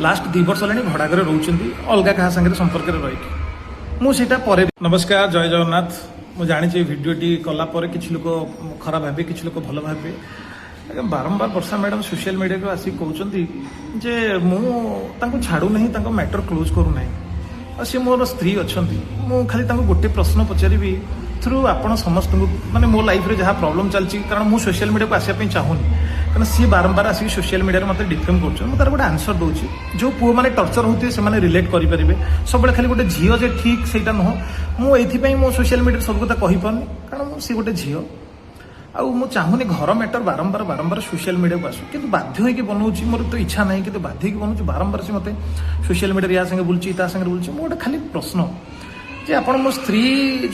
Last 2 वर्ष है भड़ा घर रोच अलग क्या सागर संपर्क रही मुझे पर। नमस्कार, जय जगन्नाथ। मुझे जानी भिडटी कलापर कि लोक खराब भावे कि लोक भल भावे। बारंबार वर्षा मैडम सोशल मीडिया को आसिक कहते जे मुझे छाड़ू ना मैटर क्लोज करूना सी मोर स्त्री अच्छा मु खाली गोटे प्रश्न पचारि थ्रू आपण समस्त माने मो लाइफ रे जहाँ प्रॉब्लम चलती कारण मुझे सोशल मीडिया को आसापी चाहूनी कारण सी बारंबार आसिक सोशल मीडिया मत डिफेम कर गोटे आंसर दूसरी जो पुओ मैंने टर्चर होते से रिलेट करेंगे सब खाली गोटे झील जे ठीक से नुह मुझे मो सोशल मीडिया सब कथा कहीपरि कारण सी गोटे झील आउ चाहूनी घर मैटर बारंबार बारंबार सोशल मीडिया को आसू कि बाध्य होगी बनाऊँ मोर तो इच्छा ना कि बाध्य बनाऊँ बारंबार से मत सोशल मीडिया या संगे बुलची ता संगे बुलची मो गोटे खाली प्रश्न जे आपण मो स्त्री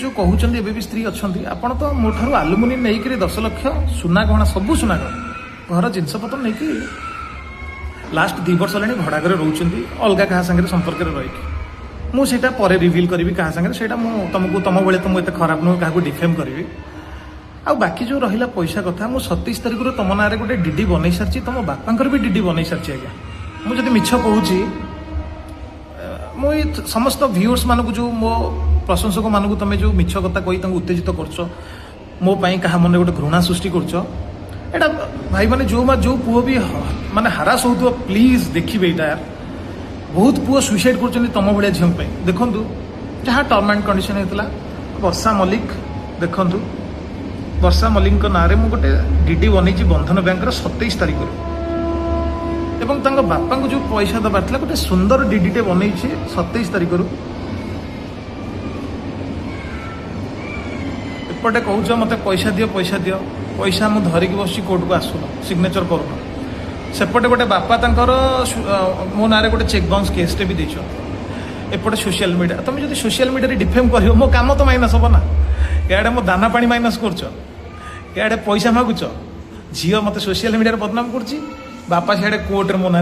जो कहते भी स्त्री अच्छा आपण तो मो ठार आलुमिनी नहीं 10 लाख सुना गहना सबू सुना गहना घर जिनपतर नहीं लास्ट 2 वर्ष है भड़ा घर रोच अलग क्या सागर संपर्क रही मुझे पर रिविल करी क्या सागर तुमको तुम बेले तो मुझे खराब नुह क्या डिफेम करी आ बाकी जो रहा पैसा कथा मुझे 27 तारिख तुम ना गोटे डीडी बनई सारी तुम बापा भी डीडी बनई सारी आज्ञा मुझे मिछ कहूँ मुझे समस्त व्यूअर्स मानक जो मो प्रशंसक मानक तुम जो मिछ कथा कही उत्तेजित कर मो क्या मन गोटे घृणा सृष्टि कर भाई मैंने जो पुओ भी माने हरास हो प्लीज देखिए यहाँ यार बहुत पुओ सुइसाइड कर तुम भाया झील देखु जहाँ टर्म एंड कंडीशन होता वर्षा मल्लिक देखु वर्षा मल्लिक ना गोटे डीडी बनई बंधन बैंक 27 तारिख एवं बापा को जो पैसा दबार था गोटे सुंदर डीडीटे बनई 27 तारिख एपटे कहूच मत पैसा दियो पैसा मुझे धरिकी बस कोर्ट को आसुन सिग्नेचर करूँ सेपटे गोटे बापा मो ना गोटे चेक बाउंस केसटे भी देते एपटे सोशल मीडिया तुम जो सोशल मीडिया डिफेम कर मो काम तो माइनस हम ना इे मो दाना पानी माइनस कर पैसा मागुच झील मत सोशल मीडिया बदनाम कर बापा सियाड़े कोर्ट मो ना